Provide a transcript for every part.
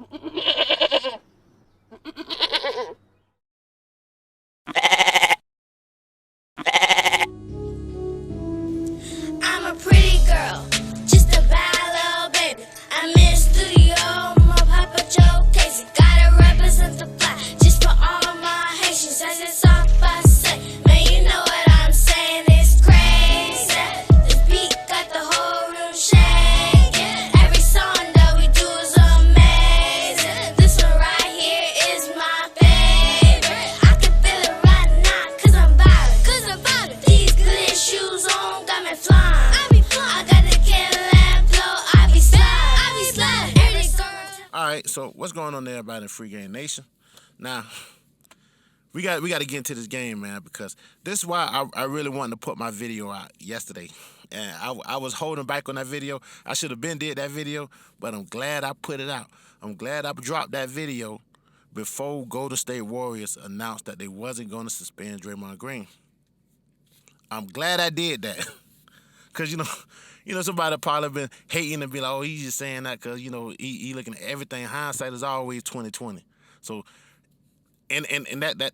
I'm a pretty girl, just a bad little baby. I'm in studio, my papa Jokasey. Gotta represent the black, just for all my Haitians. As it's off I say, man, you know what I'm saying, it's crazy. This beat got the whole room shaking. Every song that we do is amazing. This one right here is my favorite. I can feel it right now, cause I'm violent. These glitter shoes on got me flying. I got the Cadillac flow, I be sliding. Every girl. Alright, so what's going on there, everybody in Free Game Nation? Now, we got to get into this game, man, because this is why I really wanted to put my video out yesterday. And I was holding back on that video. I should have been did that video, but I'm glad I put it out. I'm glad I dropped that video before Golden State Warriors announced that they wasn't going to suspend Draymond Green. I'm glad I did that. Because, somebody probably been hating and be like, oh, he's just saying that because, he looking at everything. Hindsight is always 20/20. So, and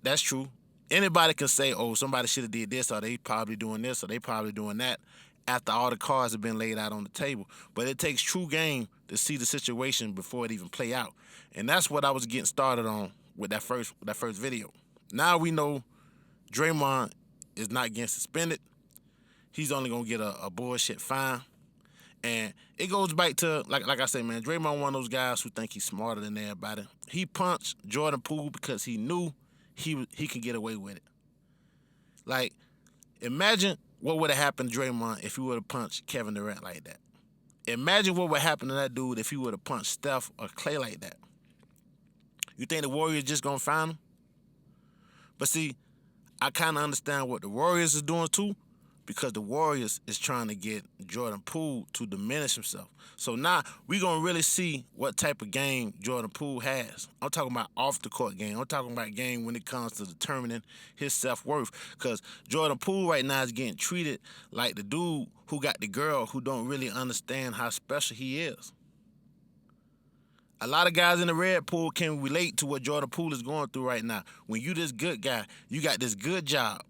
that's true. Anybody can say, oh, somebody should have did this, or they probably doing this, or they probably doing that, after all the cards have been laid out on the table. But it takes true game to see the situation before it even play out. And that's what I was getting started on with that first video. Now we know Draymond is not getting suspended. He's only going to get a bullshit fine. And it goes back to, like I say, man, Draymond one of those guys who think he's smarter than everybody. He punched Jordan Poole because he knew he could get away with it. Like, imagine what would have happened to Draymond if he would have punched Kevin Durant like that. Imagine what would happen to that dude if he would have punched Steph or Clay like that. You think the Warriors just going to find him? But see, I kind of understand what the Warriors is doing too, because the Warriors is trying to get Jordan Poole to diminish himself. So now we're going to really see what type of game Jordan Poole has. I'm talking about off-the-court game. I'm talking about game when it comes to determining his self-worth. Because Jordan Poole right now is getting treated like the dude who got the girl who don't really understand how special he is. A lot of guys in the red pool can relate to what Jordan Poole is going through right now. When you this good guy, you got this good job.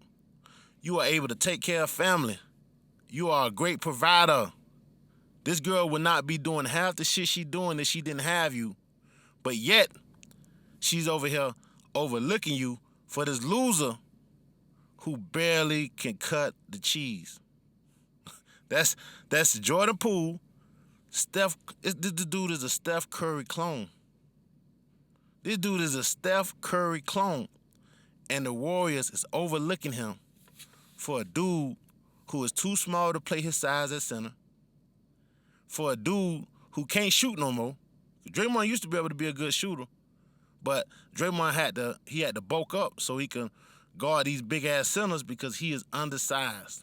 You are able to take care of family. You are a great provider. This girl would not be doing half the shit she doing if she didn't have you. But yet, she's over here overlooking you for this loser who barely can cut the cheese. That's Jordan Poole. This dude is a Steph Curry clone. This dude is a Steph Curry clone. And the Warriors is overlooking him for a dude who is too small to play his size at center, for a dude who can't shoot no more. Draymond used to be able to be a good shooter, but Draymond had to bulk up so he can guard these big-ass centers because he is undersized.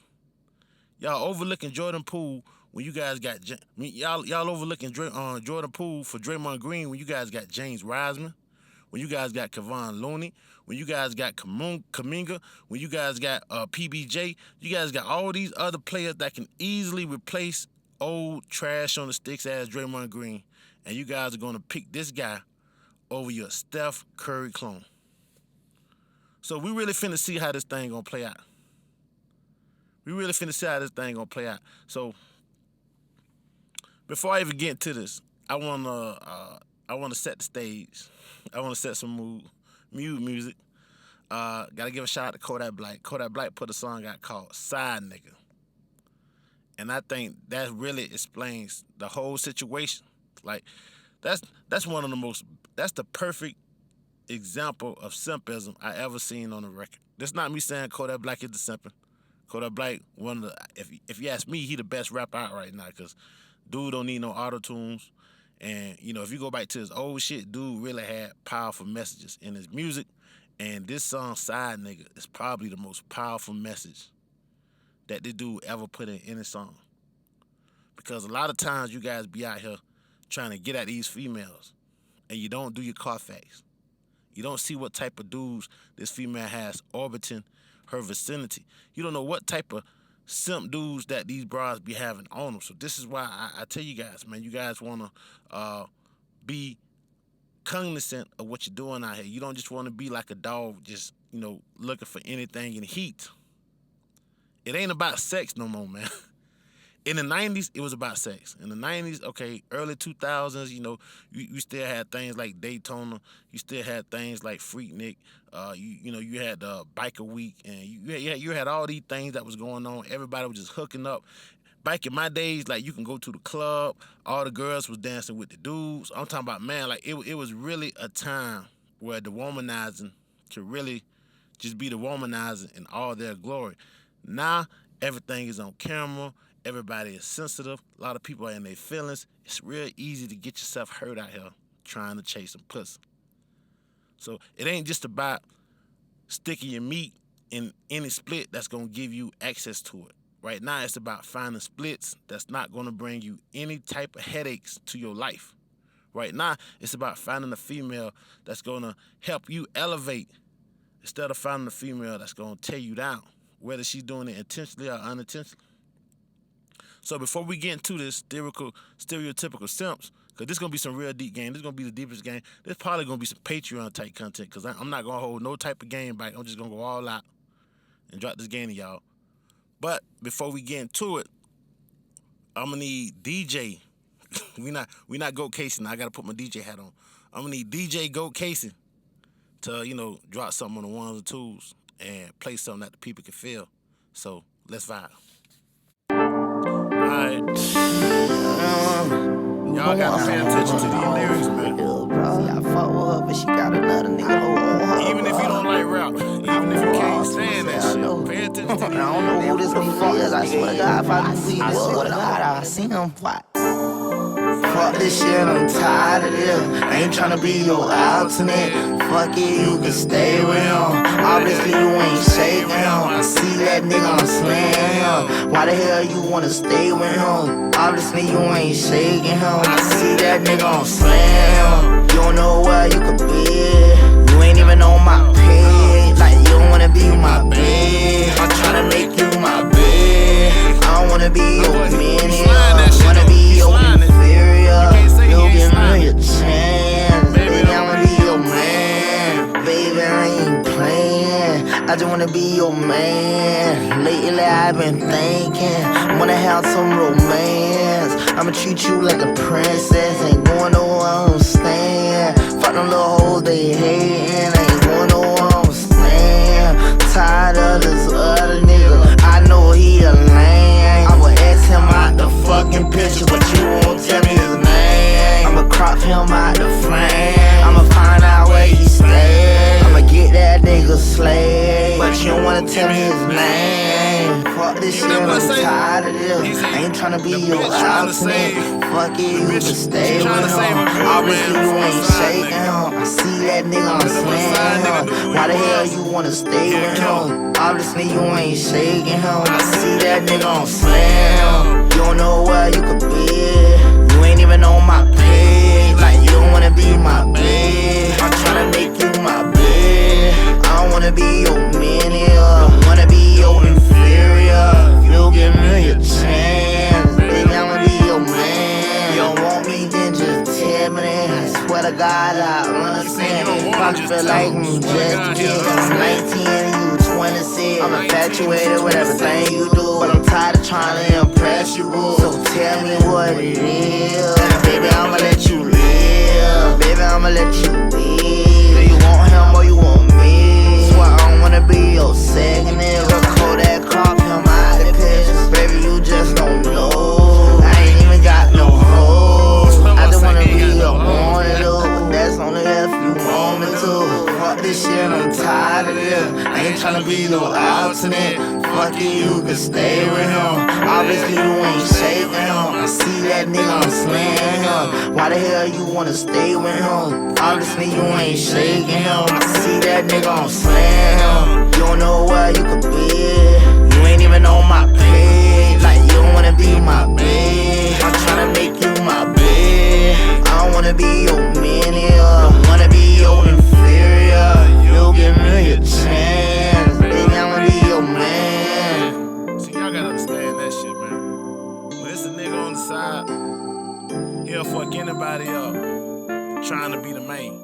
Y'all overlooking Jordan Poole when you guys got y'all overlooking Jordan Poole for Draymond Green when you guys got James Wiseman, when you guys got Kevon Looney, when you guys got Kuminga, when you guys got PBJ, you guys got all these other players that can easily replace old trash on the sticks ass Draymond Green, and you guys are going to pick this guy over your Steph Curry clone. So we really finna see how this thing gonna play out. So before I even get into this, I wanna set the stage. I wanna set some music. Gotta give a shout out to Kodak Black. Kodak Black put a song out called Side Nigga. And I think that really explains the whole situation. Like, that's the perfect example of simpism I ever seen on the record. This not me saying Kodak Black is the simping. Kodak Black, if you ask me, he the best rapper out right now, because dude don't need no auto-tunes. And, if you go back to his old shit, dude really had powerful messages in his music. And this song, Side Nigga, is probably the most powerful message that this dude ever put in any song. Because a lot of times you guys be out here trying to get at these females, and you don't do your Carfax. You don't see what type of dudes this female has orbiting her vicinity. You don't know what type of simp dudes that these bras be having on them. So this is why I tell you guys, man, you guys want to be cognizant of what you're doing out here. You don't just want to be like a dog, just, looking for anything in heat. It ain't about sex no more, man. In the 90s, it was about sex. In the 90s, okay, early 2000s, you still had things like Daytona. You still had things like Freaknik. You had Biker Week, and you had all these things that was going on. Everybody was just hooking up. Back in my days, like, you can go to the club, all the girls was dancing with the dudes. I'm talking about, man, like, it was really a time where the womanizing could really just be the womanizing in all their glory. Now, everything is on camera. Everybody is sensitive. A lot of people are in their feelings. It's real easy to get yourself hurt out here trying to chase some pussy. So it ain't just about sticking your meat in any split that's going to give you access to it. Right now, it's about finding splits that's not going to bring you any type of headaches to your life. Right now, it's about finding a female that's going to help you elevate instead of finding a female that's going to tear you down, whether she's doing it intentionally or unintentionally. So before we get into this stereotypical simps, because this is going to be some real deep game. This is going to be the deepest game. There's probably going to be some Patreon-type content, because I'm not going to hold no type of game back. I'm just going to go all out and drop this game to y'all. But before we get into it, I'm going to need DJ. we not Jokasey now. I got to put my DJ hat on. I'm going to need DJ Jokasey to, drop something on the ones and twos and play something that the people can feel. So let's vibe. Alright. Y'all gotta pay attention to these lyrics, man. I fuck with her, but she got another nigga on her. Even if you don't like rap, even if you can't stand that shit, pay attention to these lyrics. I don't know who this nigga is. I swear to God, if I knew who he was, I swear to God, I seen him. What? Fuck this shit, I'm tired of this. I ain't tryna be your alternate. Fuck it, you can stay with him. Obviously you ain't shaking him. I see that nigga, I'm slaying him. Why the hell you wanna stay with him? Obviously you ain't shaking him. I see that nigga, I'm slaying him. You don't know where you could be. You ain't even on my page. Like you don't wanna be my babe. I'm tryna make you my babe. I don't wanna be your minion. I wanna be your inferior. You give me a chance. Baby, I wanna be your man. Baby, I ain't playing. I just wanna be your man. Lately I've been thinking, wanna have some romance. I'ma treat you like a princess. Ain't going nowhere, I'm staying. Fuck them little hoes, they hating. Ain't going nowhere, I'm staying. Tired of this other nigga, I know he a lame. I would ask him out the fucking picture, but you won't tell me his name. I'ma crop him out the frame. I'ma find out where he stay. I'ma get that nigga slayed, but you don't wanna tell me his name. Fuck this shit, I'm tired of this. I ain't tryna be your alternate. Fuck it, you can stay with him. Obviously you ain't shaking him. I see that nigga, I'm slaying him. Why the hell you wanna stay with him? Obviously you ain't shaking him. I see that nigga, I'm slaying him. You don't know where you could be. You ain't even on my page. Like you don't wanna be my babe. I'm tryna make you my babe. I don't wanna be your minion. I wanna be your inferior. You give me a chance. Baby, I'ma be your man. You don't want me, then just tell me that. I swear to God, I understand. Probably feel like I'm just a kid. I'm 19 and you 26. I'm infatuated with everything you do, but I'm tired of trying to impress you, boo. So tell me what it is. Baby, I'ma let you live. Baby, I'ma let you live. Do you want him or you want me? Swear I don't wanna be your second nigga. Kodak crop him out the pictures. Baby, you just don't know. I ain't even got no hoes. I just wanna be your morning, but that's only if you want me to. Fuck this shit, I'm tired of this. I ain't tryna be no alternate. Fuck it, you can stay with him. Obviously you ain't shaking him. I see that nigga, I'm slaying him. Why the hell you wanna stay with him? Obviously you ain't shaking him. I see that nigga, I'm slaying him. You don't know where you could be. You ain't even on my page. Like you don't wanna be my babe. I'm tryna make you my babe. I don't wanna be your minion. I wanna be your inferior. You give me a chance. Baby, I'ma be your man. See, y'all gotta understand that shit, man. When it's a nigga on the side, he'll fuck anybody up. trying to be the main.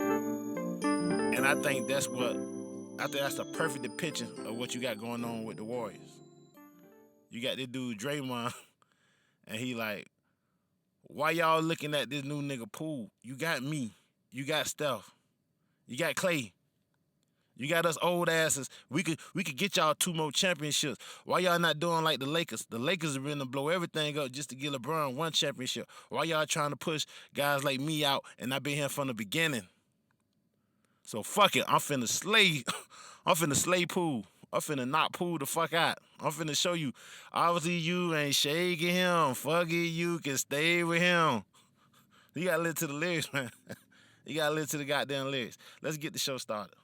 And I think that's a perfect depiction of what you got going on with the Warriors. You got this dude Draymond, and he like, why y'all looking at this new nigga Poole? You got me. You got Steph. You got Clay. You got us old asses. We could get y'all 2 more championships. Why y'all not doing like the Lakers? The Lakers are going to blow everything up just to get LeBron 1 championship. Why y'all trying to push guys like me out and I've been here from the beginning? So fuck it. I'm finna slay. I'm finna slay Poole. I'm finna knock Poole the fuck out. I'm finna show you. Obviously you ain't shaking him. Fuck it, you can stay with him. You gotta listen to the lyrics, man. You gotta listen to the goddamn lyrics. Let's get the show started.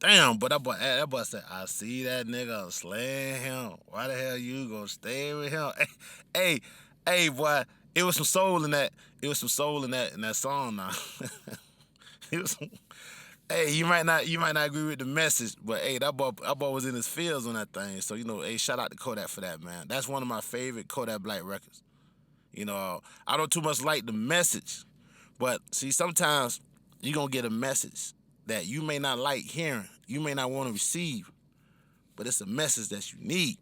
Damn, but that boy said, I see that nigga slaying him. Why the hell you gonna stay with him? Hey, boy, it was some soul in that. It was some soul in that song now. It was some, hey, you might not agree with the message, but hey, that boy was in his fields on that thing. So, hey, shout out to Kodak for that, man. That's one of my favorite Kodak Black records. I don't too much like the message, but see, sometimes you're gonna get a message that you may not like hearing, you may not want to receive, but it's a message that you need.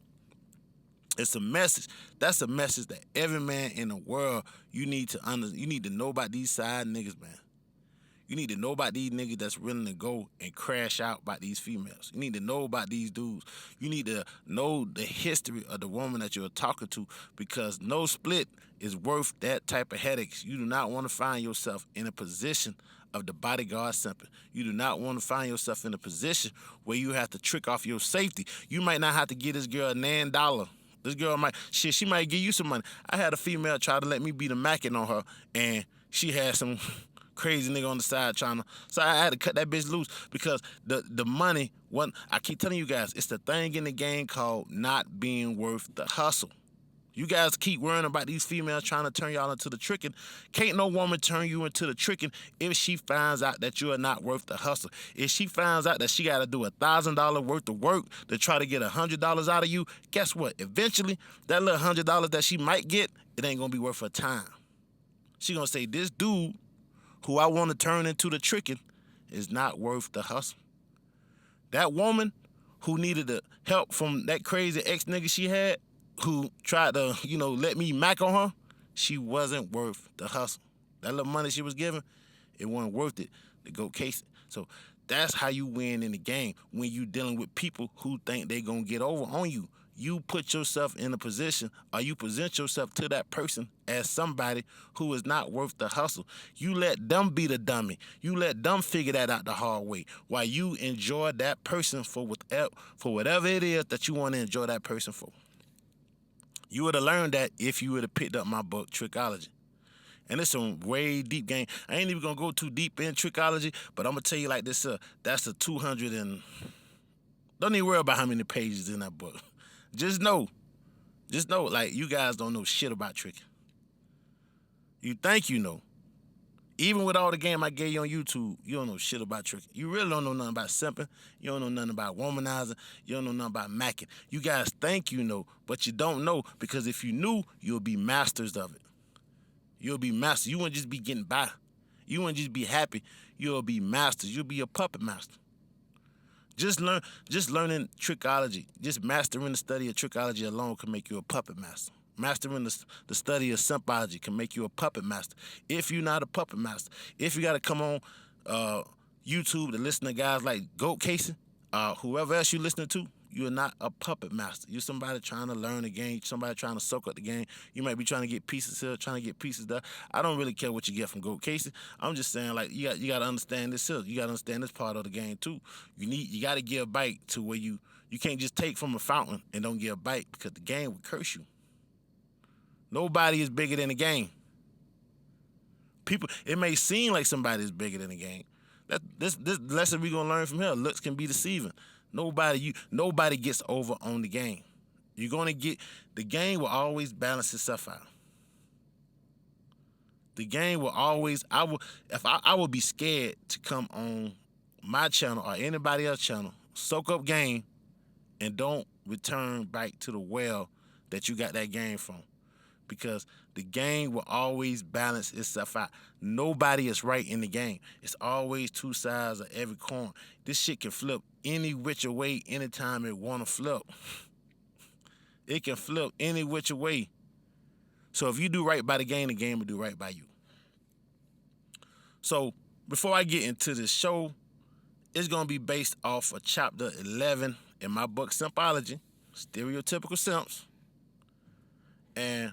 It's a message. That's a message that every man in the world you need to know about these side niggas, man. You need to know about these niggas that's willing to go and crash out by these females. You need to know about these dudes. You need to know the history of the woman that you're talking to, because no split is worth that type of headaches. You do not want to find yourself in a position of the bodyguard simping. You do not want to find yourself in a position where you have to trick off your safety. You might not have to give this girl $9. This girl she might give you some money. I had a female try to let me be the mackin' on her, and she had some crazy nigga on the side so I had to cut that bitch loose, because the money wasn't. I keep telling you guys, it's the thing in the game called not being worth the hustle. You guys keep worrying about these females trying to turn y'all into the tricking. Can't no woman turn you into the tricking if she finds out that you are not worth the hustle. If she finds out that she got to do $1,000 worth of work to try to get $100 out of you, guess what? Eventually, that little $100 that she might get, it ain't going to be worth her time. She going to say, this dude who I want to turn into the tricking is not worth the hustle. That woman who needed the help from that crazy ex-nigga she had, who tried to, let me mac on her, she wasn't worth the hustle. That little money she was giving, it wasn't worth it to go case it. So that's how you win in the game, when you dealing with people who think they gonna get over on you. You put yourself in a position, or you present yourself to that person as somebody who is not worth the hustle. You let them be the dummy. You let them figure that out the hard way, while you enjoy that person for whatever it is that you want to enjoy that person for. You would have learned that if you would have picked up my book, Trickology. And it's some way deep game. I ain't even going to go too deep in Trickology, but I'm going to tell you like this, that's a 200 and... Don't even worry about how many pages in that book. Just know, like, you guys don't know shit about tricking. You think you know. Even with all the game I gave you on YouTube, you don't know shit about tricking. You really don't know nothing about simping. You don't know nothing about womanizing. You don't know nothing about macking. You guys think you know, but you don't know, because if you knew, you'll be masters of it. You'll be masters. You wouldn't just be getting by. You wouldn't just be happy. You'll be masters. You'll be a puppet master. Just learning Trickology, just mastering the study of Trickology alone can make you a puppet master. Mastering the study of Simpology can make you a puppet master. If you're not a puppet master, if you got to come on YouTube to listen to guys like Jokasey, whoever else you listening to, you're not a puppet master. You're somebody trying to learn the game, somebody trying to soak up the game. You might be trying to get pieces here, trying to get pieces there. I don't really care what you get from Jokasey. I'm just saying, like, you got to understand this here. You got to understand this part of the game too. You got to give a bite to where you can't just take from a fountain and don't give a bite, because the game will curse you. Nobody is bigger than the game. It may seem like somebody is bigger than the game. This lesson we're gonna learn from here. Looks can be deceiving. Nobody gets over on the game. You're gonna get the game will always balance itself out. The game will always. I will be scared to come on my channel or anybody else's channel, soak up game, and don't return back to the well that you got that game from. because the game will always balance itself out. Nobody is right in the game. It's always two sides of every coin. This shit can flip any which way anytime it want to flip. It can flip any which way. So if you do right by the game will do right by you. So before I get into this show, it's going to be based off of chapter 11 in my book, Simpology, Stereotypical Simps. And